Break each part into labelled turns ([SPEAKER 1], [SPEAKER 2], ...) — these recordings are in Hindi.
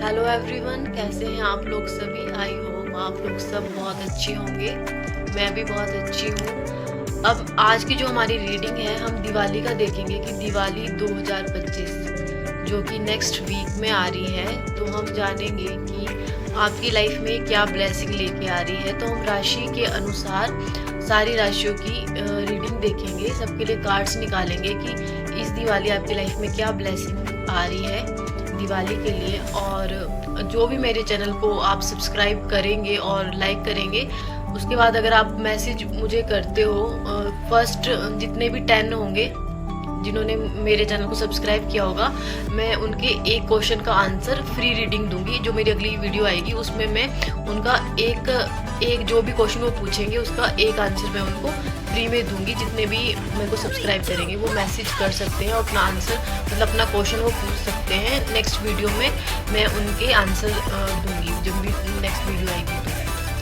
[SPEAKER 1] हेलो एवरीवन, कैसे हैं आप लोग सभी। आई होप आप लोग सब बहुत अच्छे होंगे। मैं भी बहुत अच्छी हूँ। अब आज की जो हमारी रीडिंग है, हम दिवाली का देखेंगे कि दिवाली 2025 जो कि नेक्स्ट वीक में आ रही है, तो हम जानेंगे कि आपकी लाइफ में क्या ब्लेसिंग लेके आ रही है। तो हम राशि के अनुसार सारी राशियों की रीडिंग देखेंगे, सबके लिए कार्ड्स निकालेंगे कि इस दिवाली आपकी लाइफ में क्या ब्लेसिंग आ रही है दिवाली के लिए। और जो भी मेरे चैनल को आप सब्सक्राइब करेंगे और लाइक करेंगे, उसके बाद अगर आप मैसेज मुझे करते हो, फर्स्ट जितने भी 10 होंगे जिन्होंने मेरे चैनल को सब्सक्राइब किया होगा, मैं उनके एक क्वेश्चन का आंसर फ्री रीडिंग दूंगी। जो मेरी अगली वीडियो आएगी उसमें मैं उनका एक जो भी क्वेश्चन वो पूछेंगे उसका एक आंसर मैं उनको फ्री में दूंगी। जितने भी मेरे को सब्सक्राइब करेंगे वो मैसेज कर सकते हैं, अपना आंसर मतलब अपना क्वेश्चन वो पूछ सकते हैं। नेक्स्ट वीडियो में मैं उनके आंसर दूंगी जब भी नेक्स्ट वीडियो आएगी।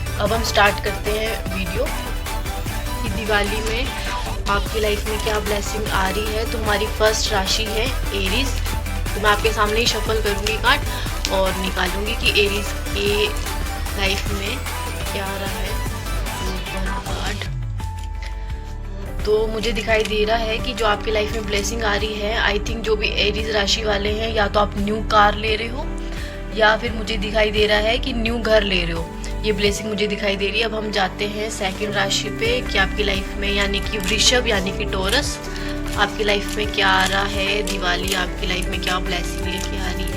[SPEAKER 1] तो अब हम स्टार्ट करते हैं वीडियो कि दिवाली में आपकी लाइफ में क्या ब्लेसिंग आ रही है। तो हमारी फर्स्ट राशि है एरीज। तो मैं आपके सामने ही शफल करूँगी कार्ड और निकालूंगी कि एरीज के लाइफ में क्या आ रहा है। कार्ड तो मुझे दिखाई दे रहा है कि जो आपकी लाइफ में ब्लेसिंग आ रही है, आई थिंक जो भी एरीज राशि वाले हैं, या तो आप न्यू कार ले रहे हो या फिर मुझे दिखाई दे रहा है कि न्यू घर ले रहे हो। ये ब्लेसिंग मुझे दिखाई दे रही है। अब हम जाते हैं सेकंड राशि पे कि आपकी लाइफ में यानी कि वृषभ यानी कि टॉरस आपकी लाइफ में क्या आ रहा है। दिवाली आपकी लाइफ में क्या ब्लेसिंग लेके आ रही है।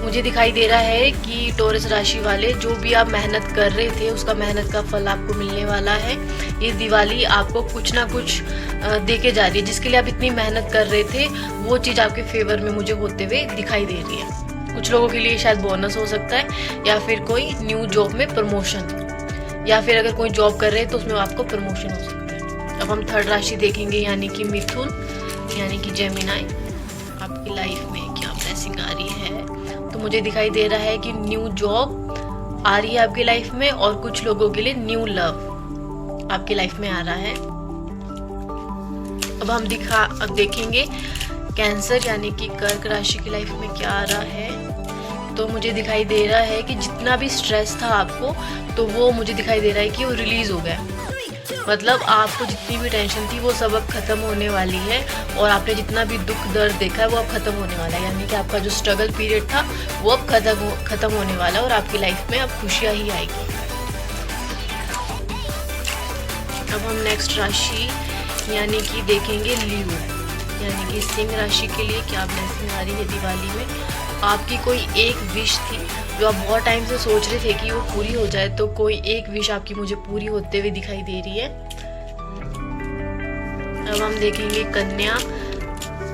[SPEAKER 1] मुझे दिखाई दे रहा है कि टॉरस राशि वाले जो भी आप मेहनत कर रहे थे उसका मेहनत का फल आपको मिलने वाला है। ये दिवाली आपको कुछ ना कुछ देके जा रही है। जिसके लिए आप इतनी मेहनत कर रहे थे वो चीज़ आपके फेवर में मुझे होते हुए दिखाई दे रही है। कुछ लोगों के लिए शायद बोनस हो सकता है, या फिर कोई न्यू जॉब में प्रमोशन, या फिर अगर कोई जॉब कर रहे हैं तो उसमें आपको प्रमोशन हो सकता है। अब हम थर्ड राशि देखेंगे यानी कि मिथुन यानी कि जेमिनाई आपकी लाइफ में क्या ब्लेसिंग आ रही है। तो मुझे दिखाई दे रहा है कि न्यू जॉब आ रही है आपकी लाइफ में, और कुछ लोगों के लिए न्यू लव आपकी लाइफ में आ रहा है। अब देखेंगे कैंसर यानी कि कर्क राशि की लाइफ में क्या आ रहा है। तो मुझे दिखाई दे रहा है कि जितना भी स्ट्रेस था आपको, तो वो मुझे दिखाई दे रहा है कि वो रिलीज हो गया। मतलब आपको जितनी भी टेंशन थी वो सब अब खत्म होने वाली है, और आपने जितना भी दुख दर्द देखा है वो अब खत्म होने वाला है। यानी कि आपका जो स्ट्रगल पीरियड था वो अब खत्म होने वाला है, और आपकी लाइफ में अब खुशियाँ ही आएगी। अब हम नेक्स्ट राशि यानी कि देखेंगे लियो यानी कि सिंह राशि के लिए क्या ब्लेसिंग आ रही है दिवाली में। आपकी कोई एक विश थी जो आप बहुत टाइम से सोच रहे थे कि वो पूरी हो जाए, तो कोई एक विश आपकी मुझे पूरी होते हुए दिखाई दे रही है। अब हम देखेंगे कन्या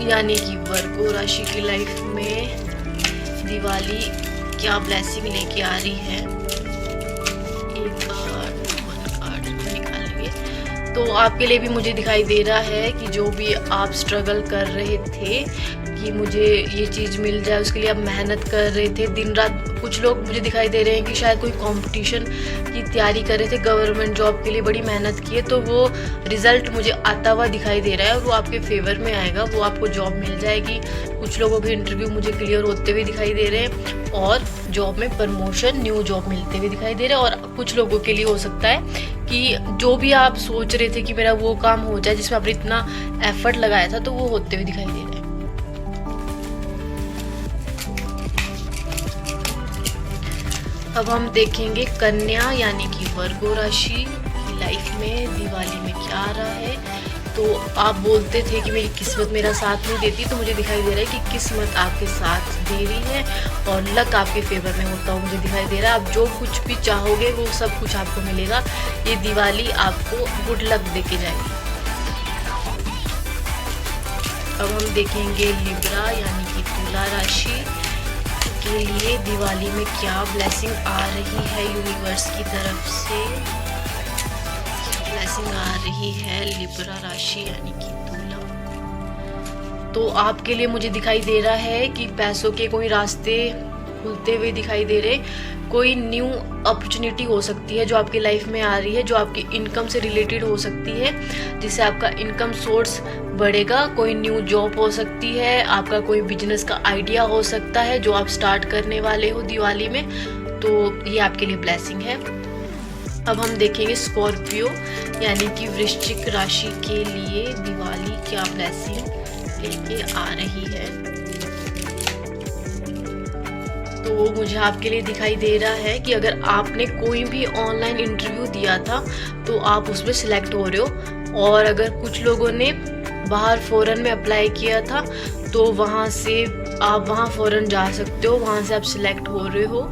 [SPEAKER 1] यानी कि वर्गो राशि की लाइफ में दिवाली क्या ब्लेसिंग लेके आ रही है। एक कार्ड निकालेंगे। तो आपके लिए भी मुझे दिखाई दे रहा है कि जो भी आप स्ट्रगल कर रहे थे कि मुझे ये चीज़ मिल जाए, उसके लिए आप मेहनत कर रहे थे दिन रात। कुछ लोग मुझे दिखाई दे रहे हैं कि शायद कोई कंपटीशन की तैयारी कर रहे थे, गवर्नमेंट जॉब के लिए बड़ी मेहनत की है, तो वो रिजल्ट मुझे आता हुआ दिखाई दे रहा है और वो आपके फेवर में आएगा, वो आपको जॉब मिल जाएगी। कुछ लोगों के इंटरव्यू मुझे क्लियर होते हुए दिखाई दे रहे हैं, और जॉब में प्रमोशन न्यू जॉब मिलते हुए दिखाई दे रहे हैं। और कुछ लोगों के लिए हो सकता है कि जो भी आप सोच रहे थे कि मेरा वो काम हो जाए जिसमें आपने इतना एफर्ट लगाया था, तो वो होते हुए दिखाई दे रहे हैं। अब हम देखेंगे कन्या यानी कि वर्गो राशि की लाइफ में दिवाली में क्या आ रहा है। तो आप बोलते थे कि मेरी किस्मत मेरा साथ नहीं देती, तो मुझे दिखाई दे रहा है कि किस्मत आपके साथ दे रही है और लक आपके फेवर में होता हुआ मुझे दिखाई दे रहा है। आप जो कुछ भी चाहोगे वो सब कुछ आपको मिलेगा। ये दिवाली आपको गुड लक देके जाएगी। अब हम देखेंगे लिब्रा यानी कि तुला राशि के लिए दिवाली में क्या ब्लेसिंग आ रही है यूनिवर्स की तरफ से। ब्लेसिंग आ रही है लिब्रा राशि यानी कि तुला। तो आपके लिए मुझे दिखाई दे रहा है कि पैसों के कोई रास्ते खुलते हुए दिखाई दे रहे हैं। कोई न्यू अपॉर्चुनिटी हो सकती है जो आपकी लाइफ में आ रही है, जो आपकी इनकम से रिलेटेड हो सकती है, जिससे आपका इनकम सोर्स बढ़ेगा। कोई न्यू जॉब हो सकती है, आपका कोई बिजनेस का आइडिया हो सकता है जो आप स्टार्ट करने वाले हो दिवाली में, तो ये आपके लिए ब्लेसिंग है। अब हम देखेंगे स्कॉर्पियो यानी कि वृश्चिक राशि के लिए दिवाली क्या ब्लेसिंग लेके आ रही है। तो मुझे आपके लिए दिखाई दे रहा है कि अगर आपने कोई भी ऑनलाइन इंटरव्यू दिया था तो आप उसमें सिलेक्ट हो रहे हो, और अगर कुछ लोगों ने बाहर फॉरेन में अप्लाई किया था तो वहाँ से आप वहाँ फॉरेन जा सकते हो, वहाँ से आप सिलेक्ट हो रहे हो।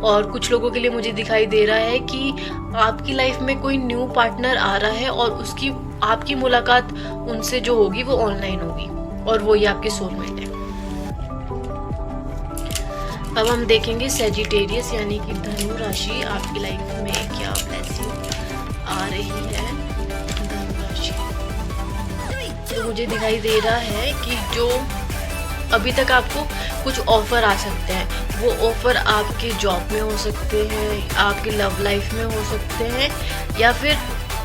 [SPEAKER 1] और कुछ लोगों के लिए मुझे दिखाई दे रहा है कि आपकी लाइफ में कोई न्यू पार्टनर आ रहा है और उसकी आपकी मुलाकात उनसे जो होगी वो ऑनलाइन होगी, और वो ही आपके सोलमेट है। अब हम देखेंगे सेजिटेरियस यानी कि धनु राशि, आपकी लाइफ में क्या ब्लेसिंग आ रही है। धनु राशि तो मुझे दिखाई दे रहा है कि जो अभी तक आपको कुछ ऑफर आ सकते हैं, वो ऑफर आपके जॉब में हो सकते हैं, आपकी लव लाइफ में हो सकते हैं, या फिर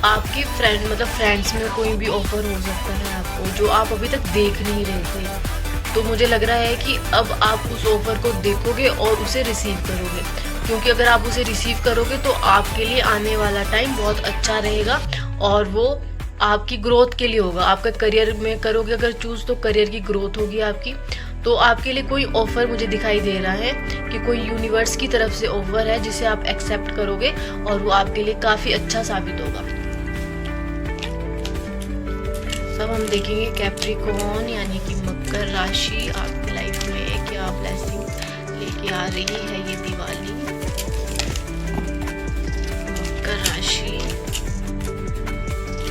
[SPEAKER 1] आपकी फ्रेंड्स में कोई भी ऑफर हो सकता है आपको, जो आप अभी तक देख नहीं रहे थे। तो मुझे लग रहा है कि अब आप उस ऑफर को देखोगे और उसे रिसीव करोगे, क्योंकि अगर आप उसे रिसीव करोगे तो आपके लिए आने वाला टाइम बहुत अच्छा रहेगा, और वो आपकी ग्रोथ के लिए होगा। आपका करियर में करोगे अगर चूज, तो करियर की ग्रोथ होगी आपकी। तो आपके लिए कोई ऑफर मुझे दिखाई दे रहा है कि कोई यूनिवर्स की तरफ से ऑफर है जिसे आप एक्सेप्ट करोगे, और वो आपके लिए काफ़ी अच्छा साबित होगा। सब हम देखेंगे कैप्रिकॉर्न यानी कि मकर राशि, आपकी लाइफ में क्या ब्लेसिंग लेके आ रही है ये दिवाली। मकर राशि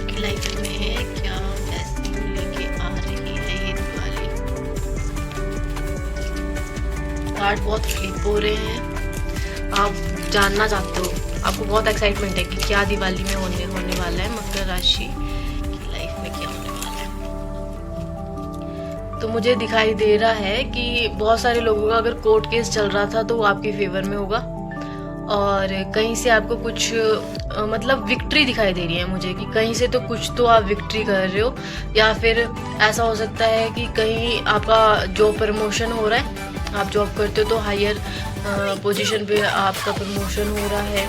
[SPEAKER 1] की लाइफ में क्या ब्लेसिंग लेके आ रही है ये दिवाली। कार्ड बहुत फ्लिप हो रहे हैं, आप जानना चाहते हो, आपको बहुत एक्साइटमेंट है कि क्या दिवाली में होने वाला है। मकर राशि की लाइफ में क्या होने वाला है। तो मुझे दिखाई दे रहा है कि बहुत सारे लोगों का अगर कोर्ट केस चल रहा था तो वो आपके फेवर में होगा, और कहीं से आपको कुछ मतलब विक्ट्री दिखाई दे रही है मुझे, कि कहीं से तो कुछ तो आप विक्ट्री कर रहे हो, या फिर ऐसा हो सकता है कि कहीं आपका जॉब प्रमोशन हो रहा है, आप जॉब करते हो तो हायर पोजीशन पे आपका प्रमोशन हो रहा है,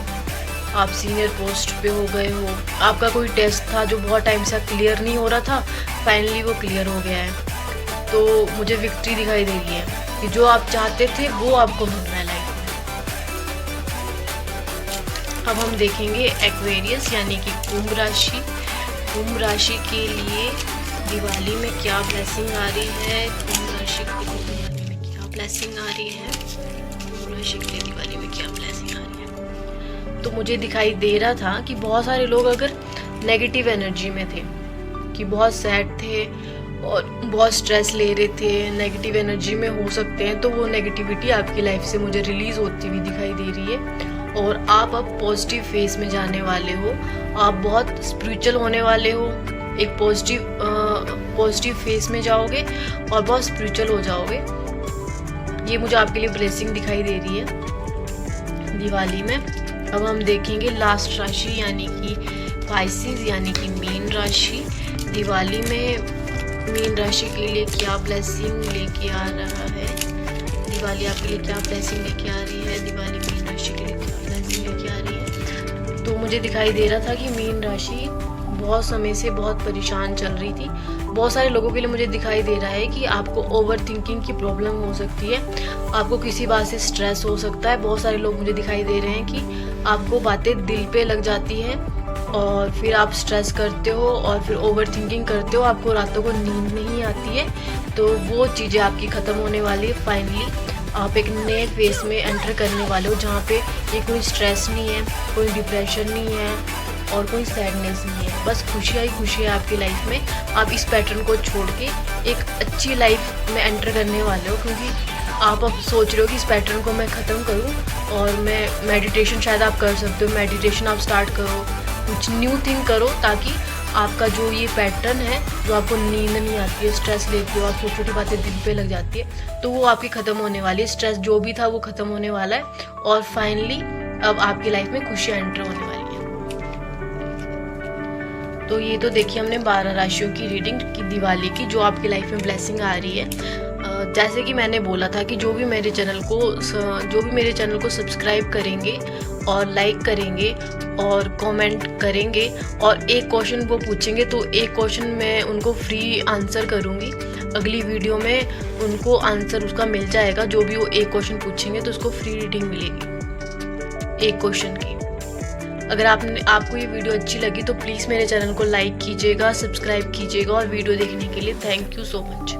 [SPEAKER 1] आप सीनियर पोस्ट पे हो गए हो, आपका कोई टेस्ट था जो बहुत टाइम से क्लियर नहीं हो रहा था, फाइनली वो क्लियर हो गया है। तो मुझे विक्ट्री दिखाई दे रही है कि जो आप चाहते थे वो आपको मिल रहा है लाइफ में। अब हम देखेंगे एक्वेरियस यानी कि कुंभ राशि। कुंभ राशि के लिए दिवाली में क्या ब्लेसिंग आ रही है। कुंभ राशि के लिए दिवाली में क्या ब्लेसिंग आ रही है। कुंभ राशि के लिए दिवाली में क्या ब्लेसिंग आ रही है। तो मुझे दिखाई दे रहा था कि बहुत सारे लोग अगर नेगेटिव एनर्जी में थे, कि बहुत सैड थे और बहुत स्ट्रेस ले रहे थे, नेगेटिव एनर्जी में हो सकते हैं, तो वो नेगेटिविटी आपकी लाइफ से मुझे रिलीज होती हुई दिखाई दे रही है, और आप अब पॉजिटिव फेज में जाने वाले हो। आप बहुत स्पिरिचुअल होने वाले हो, एक पॉजिटिव फेज में जाओगे और बहुत स्पिरिचुअल हो जाओगे। ये मुझे आपके लिए ब्लेसिंग दिखाई दे रही है दिवाली में। अब हम देखेंगे लास्ट राशि यानी कि पाइसेस यानी कि मीन राशि। दिवाली में मीन राशि के लिए क्या ब्लेसिंग लेके आ रहा है। दिवाली आपके लिए क्या ब्लेसिंग लेके आ रही है। दिवाली मीन राशि के लिए क्या ब्लेसिंग लेके आ रही है। तो मुझे दिखाई दे रहा था कि मीन राशि बहुत समय से बहुत परेशान चल रही थी। बहुत सारे लोगों के लिए मुझे दिखाई दे रहा है कि आपको ओवर थिंकिंग की प्रॉब्लम हो सकती है, आपको किसी बात से स्ट्रेस हो सकता है। बहुत सारे लोग मुझे दिखाई दे रहे हैं कि आपको बातें दिल पे लग जाती हैं और फिर आप स्ट्रेस करते हो और फिर ओवर थिंकिंग करते हो, आपको रातों को नींद नहीं आती है। तो वो चीज़ें आपकी ख़त्म होने वाली है। फाइनली आप एक नए फेज में एंटर करने वाले हो जहाँ पे ये कोई स्ट्रेस नहीं है, कोई डिप्रेशन नहीं है और कोई सैडनेस नहीं है, बस खुशियाँ ही खुशियाँ आपकी लाइफ में। आप इस पैटर्न को छोड़ के एक अच्छी लाइफ में एंटर करने वाले हो, क्योंकि आप अब सोच रहे हो कि इस पैटर्न को मैं ख़त्म करूं और मैं मेडिटेशन शायद आप कर सकते हो, मेडिटेशन आप स्टार्ट करो, कुछ न्यू थिंग करो ताकि आपका जो ये पैटर्न है, जो आपको नींद नहीं आती है, स्ट्रेस लेती हो आप, छोटी छोटी बातें दिल पे लग जाती है, तो वो आपकी ख़त्म होने वाली है। स्ट्रेस जो भी था वो ख़त्म होने वाला है और फाइनली अब आपकी लाइफ में खुशियाँ एंटर होने वाली है। तो ये तो देखिए हमने 12 राशियों की रीडिंग की दिवाली की, जो आपकी लाइफ में ब्लेसिंग आ रही है। जैसे कि मैंने बोला था कि जो भी मेरे चैनल को सब्सक्राइब करेंगे और लाइक करेंगे और कमेंट करेंगे और एक क्वेश्चन वो पूछेंगे, तो एक क्वेश्चन मैं उनको फ्री आंसर करूँगी। अगली वीडियो में उनको आंसर उसका मिल जाएगा। जो भी वो एक क्वेश्चन पूछेंगे तो उसको फ्री रीडिंग मिलेगी एक क्वेश्चन की। अगर आपको ये वीडियो अच्छी लगी तो प्लीज़ मेरे चैनल को लाइक कीजिएगा, सब्सक्राइब कीजिएगा और वीडियो देखने के लिए थैंक यू सो मच।